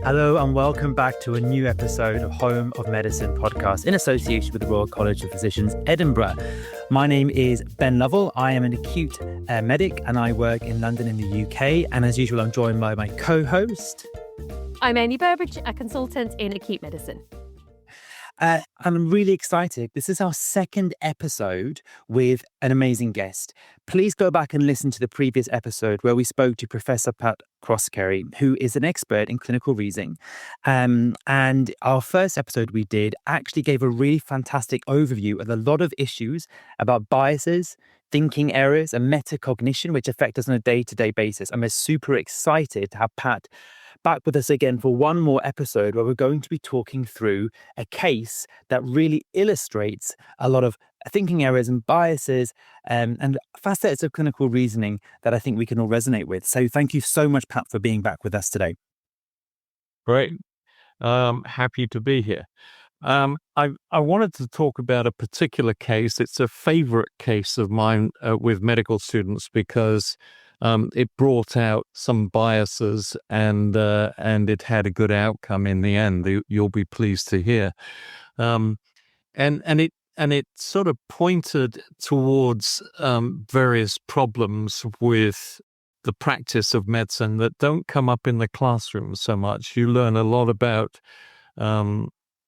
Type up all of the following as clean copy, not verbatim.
Hello and welcome back to a new episode of Home of Medicine podcast in association with the Royal College of Physicians, Edinburgh. My name is Ben Lovell. I am an acute medic and I work in London in the UK. And as usual, I'm joined by my co-host. I'm Amie, a consultant in acute medicine. And I'm really excited. This is our second episode with an amazing guest. Please go back and listen to the previous episode where we spoke to Professor Pat Croskerry, who is an expert in clinical reasoning. And our first episode we did actually gave a really fantastic overview of a lot of issues about biases, thinking errors, and metacognition, which affect us on a day-to-day basis. I'm super excited to have Pat back with us again for one more episode where we're going to be talking through a case that really illustrates a lot of thinking errors and biases and facets of clinical reasoning that I think we can all resonate with. So thank you so much, Pat, for being back with us today. Great. Happy to be here. I wanted to talk about a particular case. It's a favorite case of mine with medical students because it brought out some biases and it had a good outcome in the end. You'll be pleased to hear. And it sort of pointed towards various problems with the practice of medicine that don't come up in the classroom so much. You learn a lot about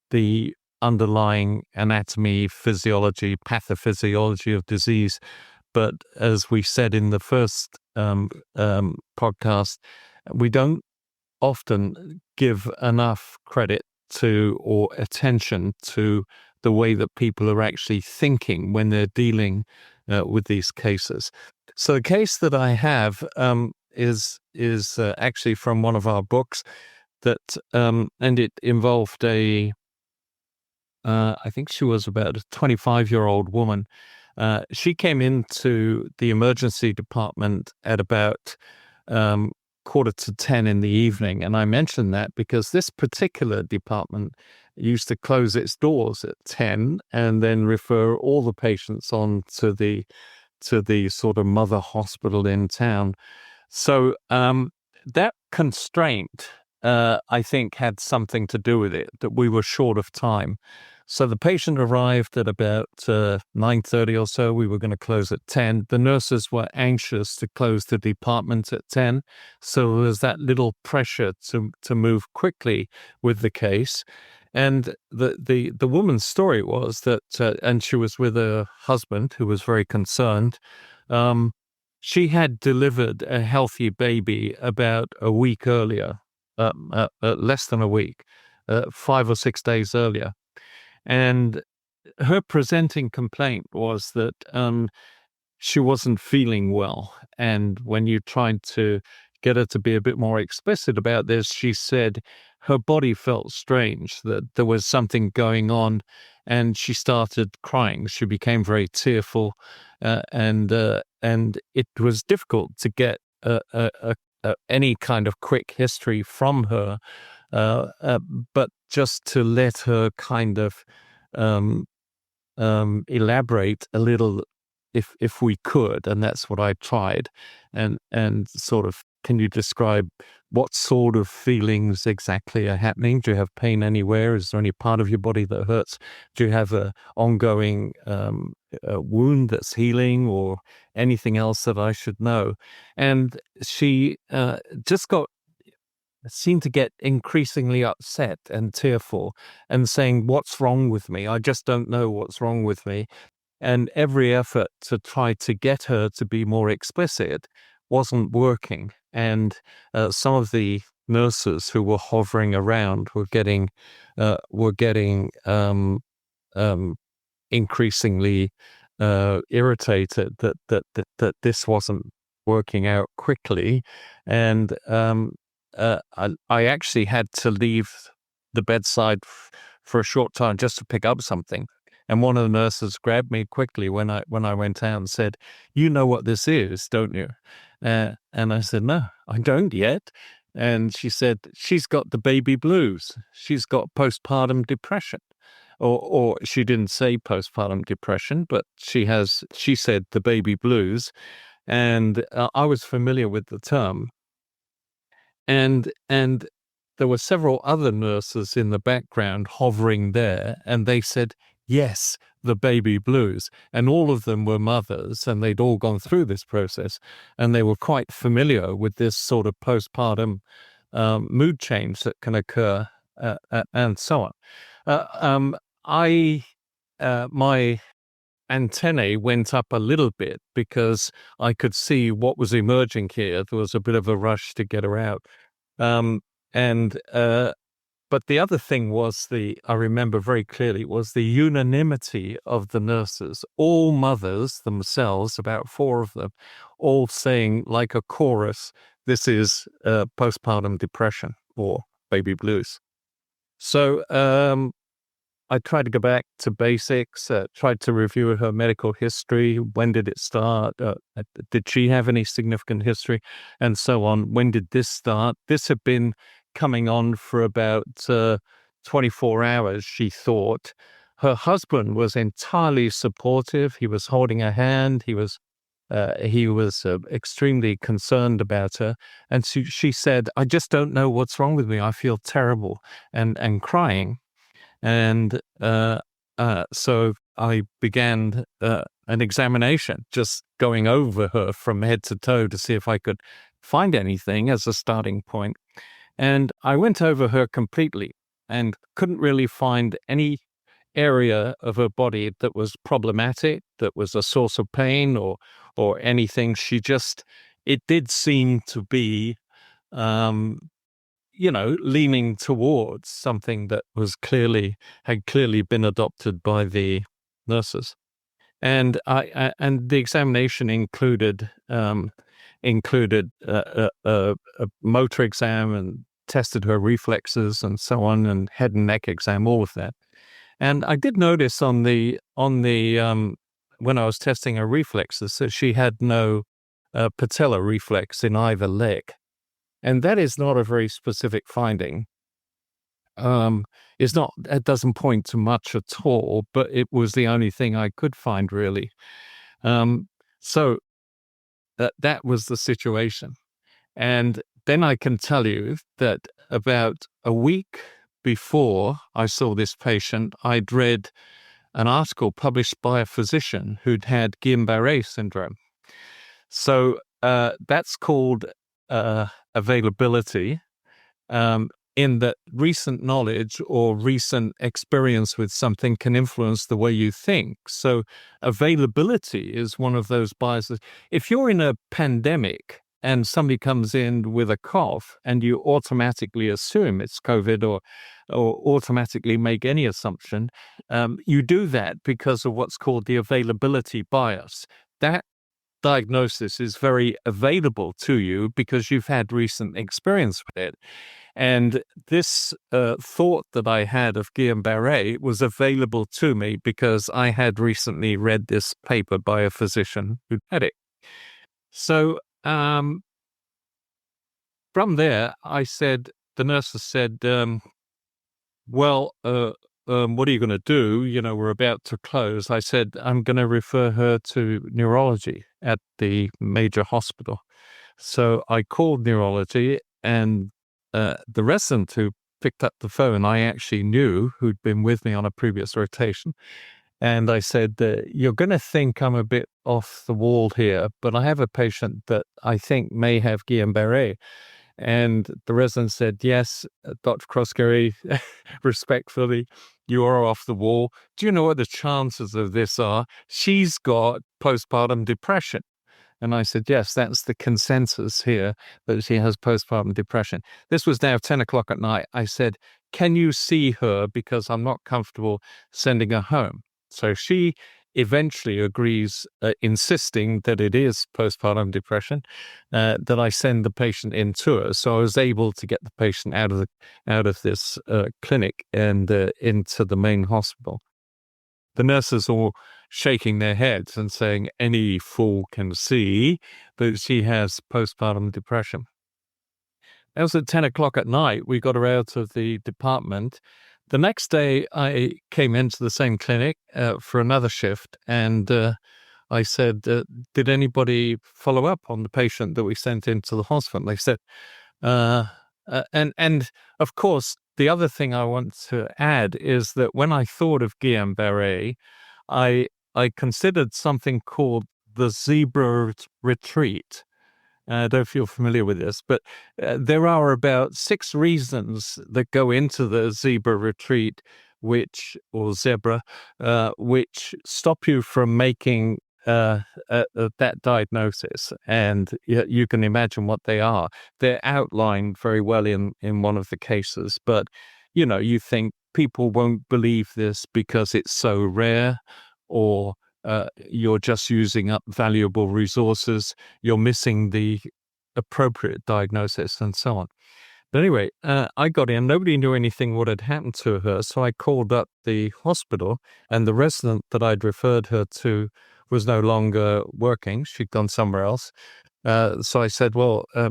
the underlying anatomy, physiology, pathophysiology of disease. But as we said in the first podcast, we don't often give enough credit to or attention to the way that people are actually thinking when they're dealing with these cases. So the case that I have is actually from one of our books that and it involved I think she was about a 25-year-old woman. She came into the emergency department at about 9:45 in the evening. And I mentioned that because this particular department used to close its doors at 10 and then refer all the patients on to the sort of mother hospital in town. So that constraint, I think, had something to do with it, that we were short of time. So the patient arrived at about 9:30 or so. We were going to close at 10. The nurses were anxious to close the department at 10. So there was that little pressure to move quickly with the case. And the woman's story was that, and she was with her husband who was very concerned. She had delivered a healthy baby about a week earlier, less than a week, 5 or 6 days earlier. And her presenting complaint was that she wasn't feeling well. And when you tried to get her to be a bit more explicit about this, she said her body felt strange, that there was something going on, and she started crying. She became very tearful, and it was difficult to get any kind of quick history from her, but just to let her kind of elaborate a little if we could, and that's what I tried, and sort of, can you describe what sort of feelings exactly are happening? Do you have pain anywhere? Is there any part of your body that hurts? Do you have a ongoing wound that's healing, or anything else that I should know? And she seemed to get increasingly upset and tearful and saying, "What's wrong with me? I just don't know what's wrong with me." And every effort to try to get her to be more explicit wasn't working. And some of the nurses who were hovering around were getting increasingly irritated that this wasn't working out quickly. And I actually had to leave the bedside for a short time just to pick up something. And one of the nurses grabbed me quickly when I went out and said, "You know what this is, don't you?" And I said, "No, I don't yet." And she said, "She's got the baby blues. She's got postpartum depression." Or she didn't say postpartum depression, but she said the baby blues. And I was familiar with the term. And there were several other nurses in the background hovering there, and they said, yes, the baby blues. And all of them were mothers, and they'd all gone through this process, and they were quite familiar with this sort of postpartum mood change that can occur, and so on. My antennae went up a little bit because I could see what was emerging here. There was a bit of a rush to get her out. But the other thing was I remember very clearly, was the unanimity of the nurses, all mothers themselves, about 4 of them, all saying like a chorus, this is postpartum depression or baby blues. So I tried to go back to basics, tried to review her medical history. When did it start? Did she have any significant history? And so on. When did this start? This had been coming on for about 24 hours, she thought. Her husband was entirely supportive. He was holding her hand. He was extremely concerned about her. And she said, I just don't know what's wrong with me. I feel terrible, and crying. And so I began an examination, just going over her from head to toe to see if I could find anything as a starting point. And I went over her completely and couldn't really find any area of her body that was problematic, that was a source of pain or anything. It did seem to be, leaning towards something that had clearly been adopted by the nurses. And the examination included a motor exam, and tested her reflexes and so on, and head and neck exam, all of that. And I did notice on the when I was testing her reflexes that she had no patellar reflex in either leg. And that is not a very specific finding. It doesn't point to much at all, but it was the only thing I could find, really. So that was the situation. And then I can tell you that about a week before I saw this patient, I'd read an article published by a physician who'd had Guillain-Barré syndrome. So that's called availability, in that recent knowledge or recent experience with something can influence the way you think. So availability is one of those biases. If you're in a pandemic and somebody comes in with a cough and you automatically assume it's COVID or automatically make any assumption, you do that because of what's called the availability bias. That diagnosis is very available to you because you've had recent experience with it. And this thought that I had of Guillain-Barré was available to me because I had recently read this paper by a physician who had it. So from there, the nurses said, what are you going to do? We're about to close. I said, I'm going to refer her to neurology at the major hospital. So I called neurology, and the resident who picked up the phone, I actually knew, who'd been with me on a previous rotation. And I said, you're going to think I'm a bit off the wall here, but I have a patient that I think may have Guillain-Barré. And the resident said, yes, Dr. Croskerry, respectfully, you are off the wall. Do you know what the chances of this are? She's got postpartum depression. And I said, yes, that's the consensus here, that she has postpartum depression. This was now 10 o'clock at night. I said, can you see her? Because I'm not comfortable sending her home. So she eventually agrees, insisting that it is postpartum depression, that I send the patient in to her. So I was able to get the patient out of this clinic and into the main hospital. The nurses all shaking their heads and saying, any fool can see that she has postpartum depression. That was at 10 o'clock at night. We got her out of the department. The next day, I came into the same clinic for another shift, and I said, did anybody follow up on the patient that we sent into the hospital? They said, And of course, the other thing I want to add is that when I thought of Guillain-Barré, I considered something called the zebra retreat. I don't know if you're familiar with this, but there are about 6 reasons that go into the zebra retreat, which stop you from making that diagnosis. And you can imagine what they are. They're outlined very well in one of the cases, but you think people won't believe this because it's so rare, or you're just using up valuable resources, you're missing the appropriate diagnosis, and so on. But anyway, I got in. Nobody knew anything what had happened to her, so I called up the hospital, and the resident that I'd referred her to was no longer working. She'd gone somewhere else. So I said, I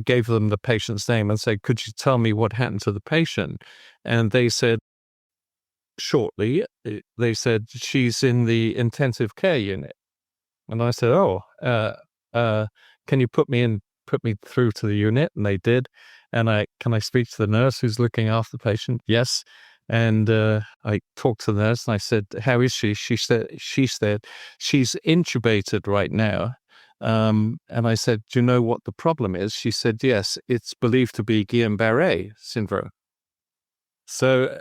gave them the patient's name and said, could you tell me what happened to the patient? And they said, shortly, they said, she's in the intensive care unit. And I said, can you put me through to the unit? And they did. And can I speak to the nurse who's looking after the patient? Yes. And I talked to the nurse and I said, how is she? She said she's intubated right now. And I said, do you know what the problem is? She said, yes, it's believed to be Guillain-Barré syndrome. So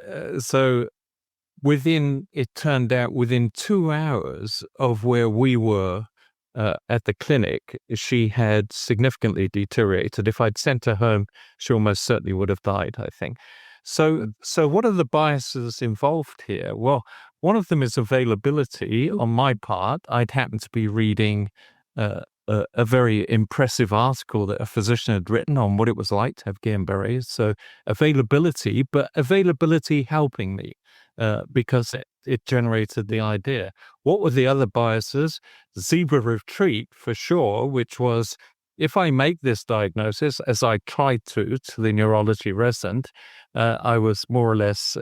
it turned out within 2 hours of where we were at the clinic, she had significantly deteriorated. If I'd sent her home, she almost certainly would have died, I think. So what are the biases involved here? Well, one of them is availability on my part. I'd happened to be reading a very impressive article that a physician had written on what it was like to have Guillain-Barré. So availability, but availability helping me because it generated the idea. What were the other biases? Zebra retreat, for sure, which was, if I make this diagnosis, as I tried to the neurology resident, I was more or less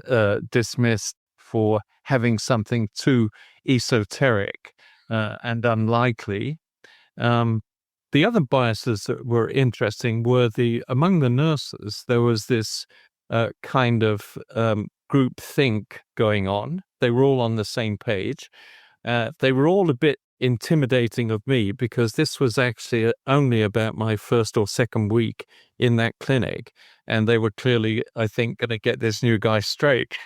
dismissed for having something too esoteric and unlikely. The other biases that were interesting were among the nurses, there was this kind of group think going on. They were all on the same page. They were all a bit intimidating of me because this was actually only about my first or second week in that clinic. And they were clearly, I think, going to get this new guy straight.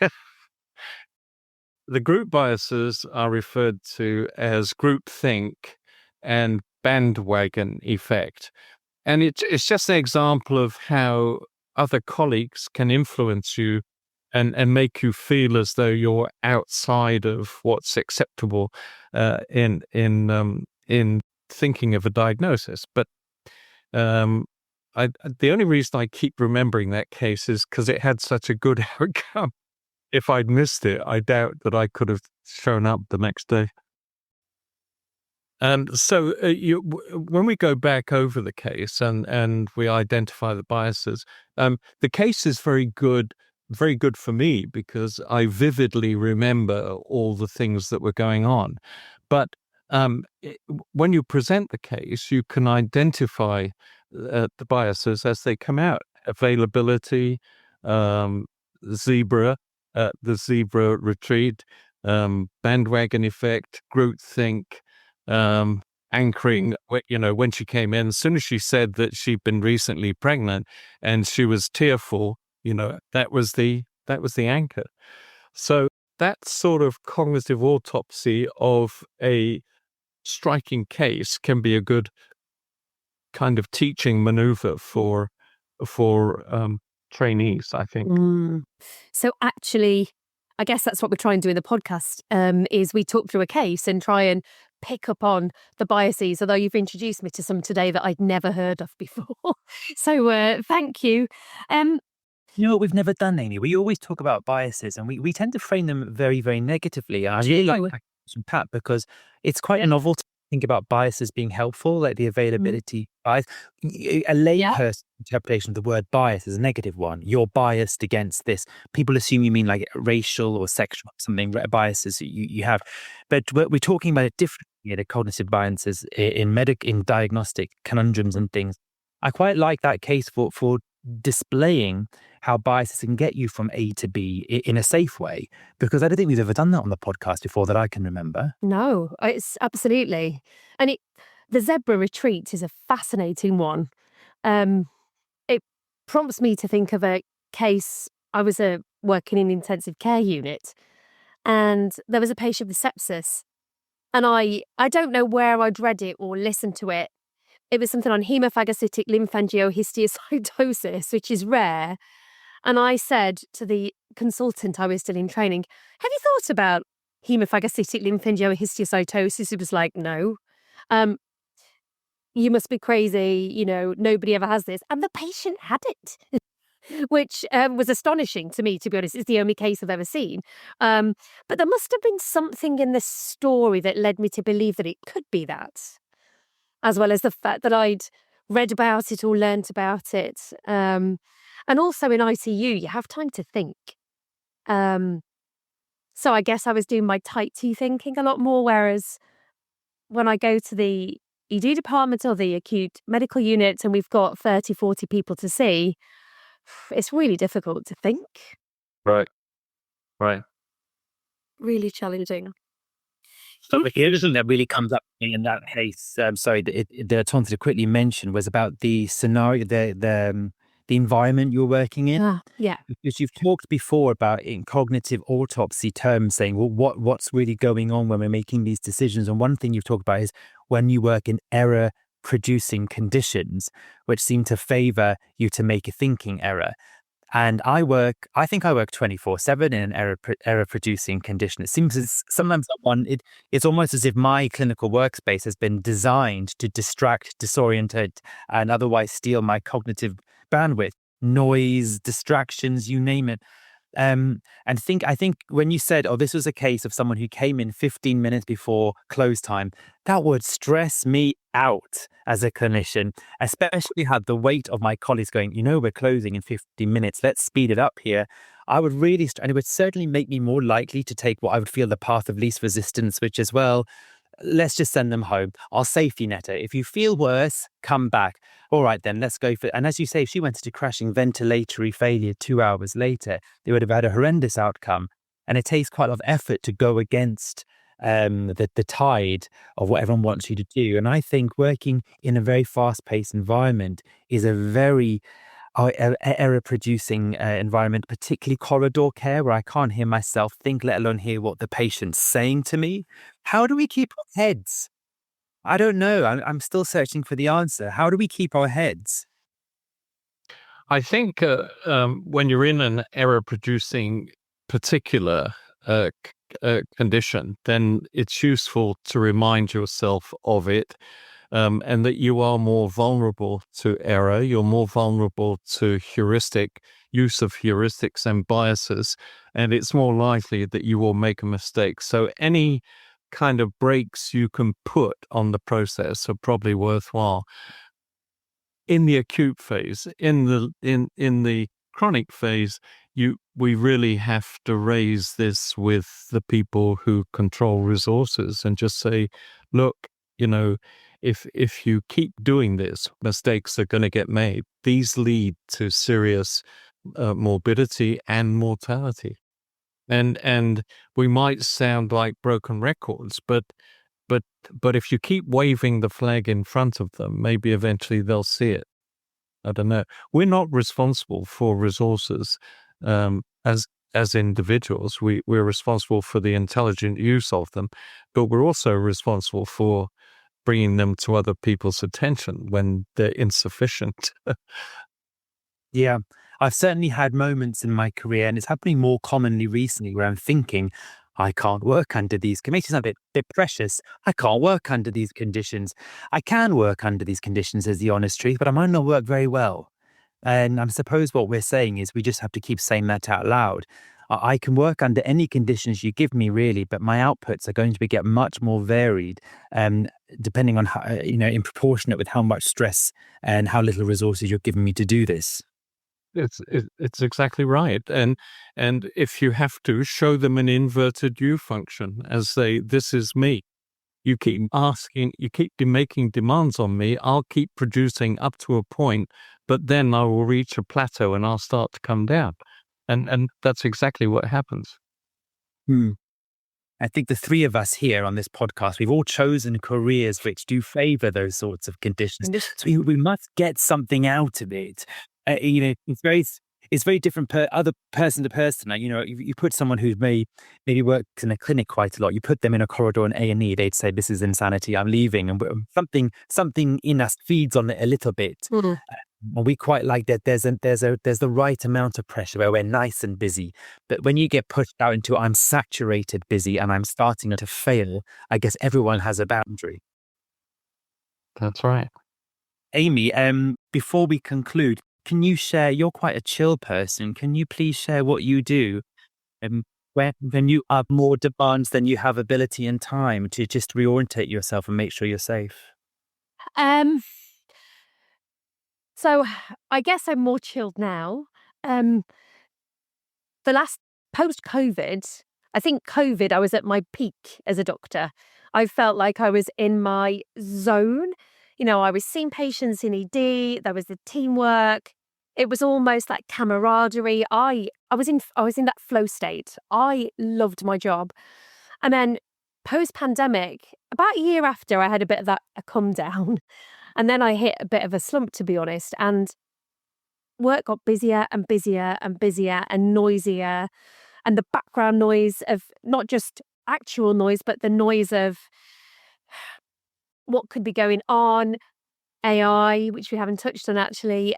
The group biases are referred to as groupthink and bandwagon effect. And it's just an example of how other colleagues can influence you and make you feel as though you're outside of what's acceptable in thinking of a diagnosis. But the only reason I keep remembering that case is because it had such a good outcome. If I'd missed it, I doubt that I could have shown up the next day. And so when we go back over the case and we identify the biases, the case is very good for me because I vividly remember all the things that were going on. But when you present the case, you can identify the biases as they come out. Availability, the zebra retreat, bandwagon effect, groupthink, anchoring. When she came in, as soon as she said that she'd been recently pregnant and she was tearful, that was the anchor. So that sort of cognitive autopsy of a striking case can be a good kind of teaching maneuver for trainees, I think. So actually, I guess that's what we try and do in the podcast, is we talk through a case and try and pick up on the biases, although you've introduced me to some today that I'd never heard of before. So thank you. You know what we've never done, Amie? We always talk about biases and we tend to frame them very, very negatively. I really like that from Pat because it's quite a novel to think about biases being helpful, like the availability bias. A layperson interpretation of the word bias is a negative one. You're biased against this. People assume you mean like racial or sexual something biases you have. But we're talking about it differently, the cognitive biases in diagnostic conundrums and things. I quite like that case for displaying how biases can get you from A to B in a safe way, because I don't think we've ever done that on the podcast before that I can remember. No, it's absolutely. And the zebra retreat is a fascinating one. It prompts me to think of a case. I was working in intensive care unit, and there was a patient with sepsis. And I don't know where I'd read it or listened to it. It was something on hemophagocytic lymphangioshistocytosis, which is rare. And I said to the consultant, I was still in training, have you thought about hemophagocytic lymphangioshistocytosis? He was like, no. You must be crazy. Nobody ever has this. And the patient had it. Which was astonishing to me, to be honest. It's the only case I've ever seen. But there must have been something in the story that led me to believe that it could be that, as well as the fact that I'd read about it or learnt about it. And also in ICU, you have time to think. So I guess I was doing my tight T thinking a lot more, whereas when I go to the ED department or the acute medical unit and we've got 30, 40 people to see, it's really difficult to think. Right. Really challenging. So the other thing that really comes up in that case, that I wanted to quickly mention was about the scenario, the environment you're working in. Yeah. Because you've talked before about in cognitive autopsy terms saying, well, what's really going on when we're making these decisions? And one thing you've talked about is when you work in error-producing conditions, which seem to favor you to make a thinking error. And I think I work 24/7 in an error-producing condition. It seems sometimes it's almost as if my clinical workspace has been designed to distract, disorientate, and otherwise steal my cognitive bandwidth. Noise, distractions, you name it. I think when you said, this was a case of someone who came in 15 minutes before close time, that would stress me out as a clinician, especially had the weight of my colleagues going, we're closing in 15 minutes, let's speed it up here. I would really, and it would certainly make me more likely to take what I would feel the path of least resistance, which is, let's just send them home. I'll safety net it. If you feel worse, come back. All right, then let's go for it. And as you say, if she went into crashing ventilatory failure 2 hours later, they would have had a horrendous outcome. And it takes quite a lot of effort to go against the tide of what everyone wants you to do. And I think working in a very fast-paced environment is a very error-producing environment, particularly corridor care, where I can't hear myself think, let alone hear what the patient's saying to me. How do we keep our heads? I don't know. I'm still searching for the answer. How do we keep our heads? I think when you're in an error-producing particular condition, then it's useful to remind yourself of it. And that you are more vulnerable to error, you're more vulnerable to use of heuristics and biases, and it's more likely that you will make a mistake. So any kind of brakes you can put on the process are probably worthwhile. In the acute phase, in the chronic phase, we really have to raise this with the people who control resources and just say, look, if you keep doing this, mistakes are going to get made. These lead to serious morbidity and mortality. And we might sound like broken records, but if you keep waving the flag in front of them, maybe eventually they'll see it. I don't know. We're not responsible for resources as individuals. We're responsible for the intelligent use of them, but we're also responsible for bringing them to other people's attention when they're insufficient. Yeah, I've certainly had moments in my career, and it's happening more commonly recently, where I'm thinking, I can't work under these conditions. I'm a bit precious. I can't work under these conditions. I can work under these conditions, is the honest truth, but I might not work very well. And I suppose what we're saying is we just have to keep saying that out loud. I can work under any conditions you give me, really, but my outputs are going to get much more varied, depending on how, in proportionate with how much stress and how little resources you're giving me to do this. It's exactly right, and if you have to show them an inverted U function as this is me, you keep asking, you keep making demands on me, I'll keep producing up to a point, but then I will reach a plateau and I'll start to come down. And that's exactly what happens. I think the three of us here on this podcast, we've all chosen careers which do favor those sorts of conditions. So we must get something out of it. It's very different other person to person. You put someone who's maybe works in a clinic quite a lot, you put them in a corridor in A&E, they'd say, this is insanity, I'm leaving. And something in us feeds on it a little bit. And we quite like that there's the right amount of pressure where we're nice and busy. But when you get pushed out into I'm saturated busy and I'm starting to fail, I guess everyone has a boundary. That's right. Amie, before we conclude, can you share, you're quite a chill person, can you please share what you do when you have more demands than you have ability and time to just reorientate yourself and make sure you're safe? So I guess I'm more chilled now. The last post-COVID, I think COVID, I was at my peak as a doctor. I felt like I was in my zone. I was seeing patients in ED. There was the teamwork. It was almost like camaraderie. I was in that flow state. I loved my job. And then post-pandemic, about a year after, I had a bit of a come down. And then I hit a bit of a slump, to be honest. And work got busier and busier and busier and noisier. And the background noise of not just actual noise, but the noise of what could be going on, AI, which we haven't touched on actually,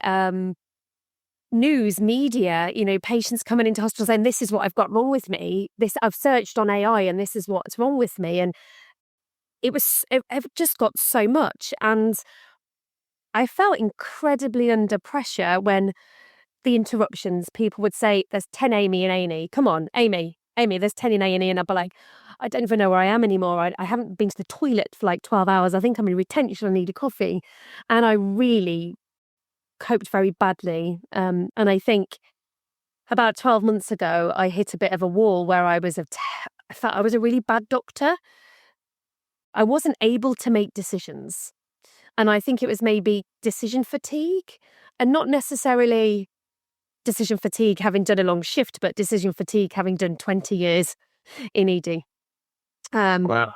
news, media, patients coming into hospital saying, this is what I've got wrong with me. I've searched on AI and this is what's wrong with me. And it just got so much. And I felt incredibly under pressure when the interruptions, people would say, there's 10 Amie in A&E. Come on, Amie, there's 10 in A&E. And I'd be like, I don't even know where I am anymore. I haven't been to the toilet for like 12 hours. I think I'm in retention. I need a coffee. And I really coped very badly. And I think about 12 months ago, I hit a bit of a wall where I felt I was a really bad doctor. I wasn't able to make decisions. And I think it was maybe decision fatigue, and not necessarily decision fatigue having done a long shift, but decision fatigue having done 20 years in ED. Wow.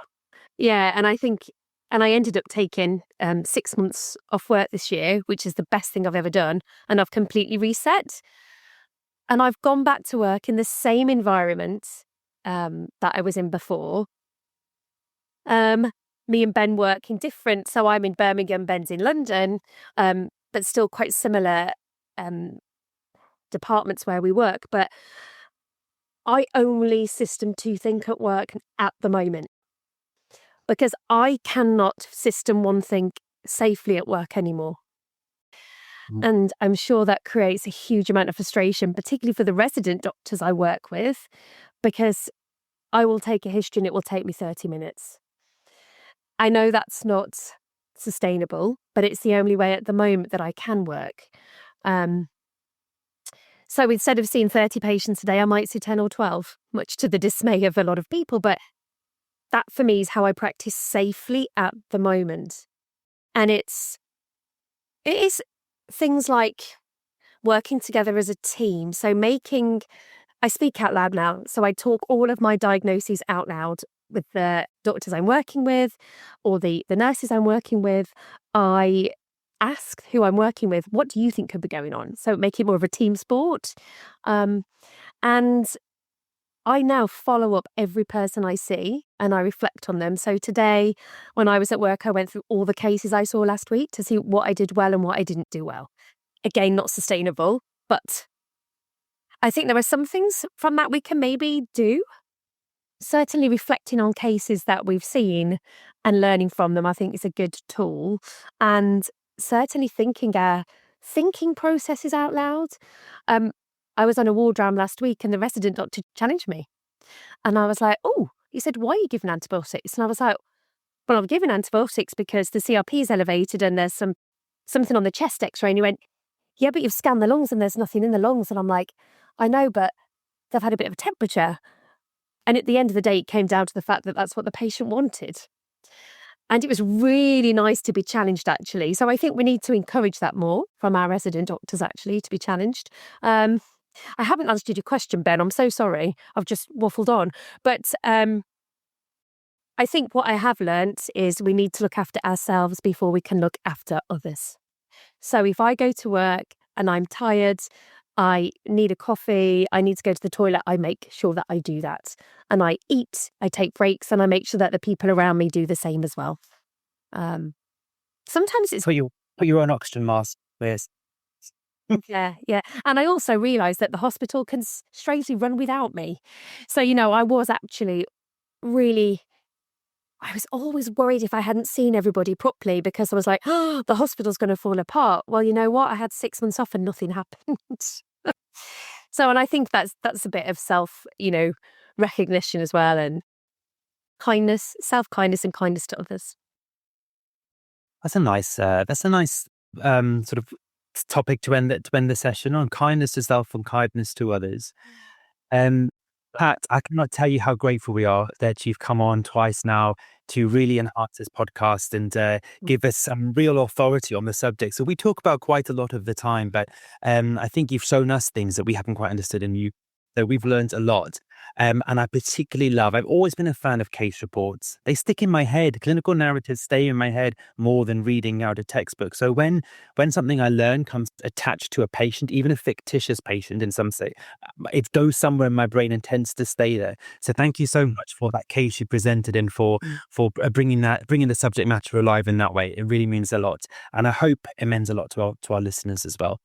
Yeah, and I ended up taking 6 months off work this year, which is the best thing I've ever done. And I've completely reset. And I've gone back to work in the same environment that I was in before. Me and Ben working different. So I'm in Birmingham, Ben's in London, but still quite similar departments where we work. But I only system 2 think at work at the moment, because I cannot system 1 think safely at work anymore. And I'm sure that creates a huge amount of frustration, particularly for the resident doctors I work with, because I will take a history and it will take me 30 minutes. I know that's not sustainable, but it's the only way at the moment that I can work. So instead of seeing 30 patients a day, I might see 10 or 12, much to the dismay of a lot of people. But that for me is how I practice safely at the moment. And it is things like working together as a team. So I speak out loud now. So I talk all of my diagnoses out loud with the doctors I'm working with or the nurses I'm working with. I ask who I'm working with, what do you think could be going on? So make it more of a team sport. And I now follow up every person I see and I reflect on them. So today, when I was at work, I went through all the cases I saw last week to see what I did well and what I didn't do well. Again, not sustainable, but I think there are some things from that we can maybe do. Certainly reflecting on cases that we've seen and learning from them, I think is a good tool. And certainly thinking processes out loud. I was on a ward round last week and the resident doctor challenged me. And I was like, oh, he said, why are you giving antibiotics? And I was like, well, I'm giving antibiotics because the CRP is elevated and there's something on the chest x-ray. And he went, yeah, but you've scanned the lungs and there's nothing in the lungs. And I'm like, I know, but they've had a bit of a temperature. And at the end of the day, it came down to the fact that that's what the patient wanted. And it was really nice to be challenged, actually. So I think we need to encourage that more from our resident doctors, actually, to be challenged. I haven't answered your question, Ben. I'm so sorry. I've just waffled on. But I think what I have learnt is we need to look after ourselves before we can look after others. So if I go to work and I'm tired, I need a coffee, I need to go to the toilet, I make sure that I do that. And I eat, I take breaks, and I make sure that the people around me do the same as well. Sometimes it's Put your own oxygen mask, Liz. yeah. And I also realised that the hospital can strangely run without me. So, I was actually I was always worried if I hadn't seen everybody properly, because I was like, oh, the hospital's going to fall apart. Well, you know what? I had 6 months off and nothing happened. And I think that's a bit of self, recognition as well, and kindness, self-kindness and kindness to others. That's a nice sort of topic to end the session on: kindness to self and kindness to others. Pat, I cannot tell you how grateful we are that you've come on twice now to really enhance this podcast and give us some real authority on the subject. So we talk about quite a lot of the time, but I think you've shown us things that we haven't quite understood in you. So we've learned a lot. And I particularly I've always been a fan of case reports. They stick in my head. Clinical narratives stay in my head more than reading out a textbook. So when something I learn comes attached to a patient, even a fictitious patient in some say, it goes somewhere in my brain and tends to stay there. So thank you so much for that case you presented and for bringing the subject matter alive in that way. It really means a lot. And I hope it means a lot to our listeners as well.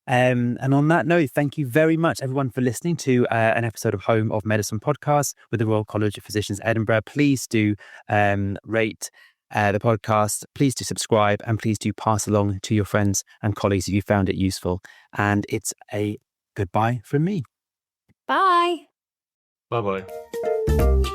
And on that note, thank you very much, everyone, for listening to an episode of Home of Medicine podcast with the Royal College of Physicians, Edinburgh. Please do rate the podcast. Please do subscribe, and please do pass along to your friends and colleagues if you found it useful. And it's a goodbye from me. Bye. Bye-bye.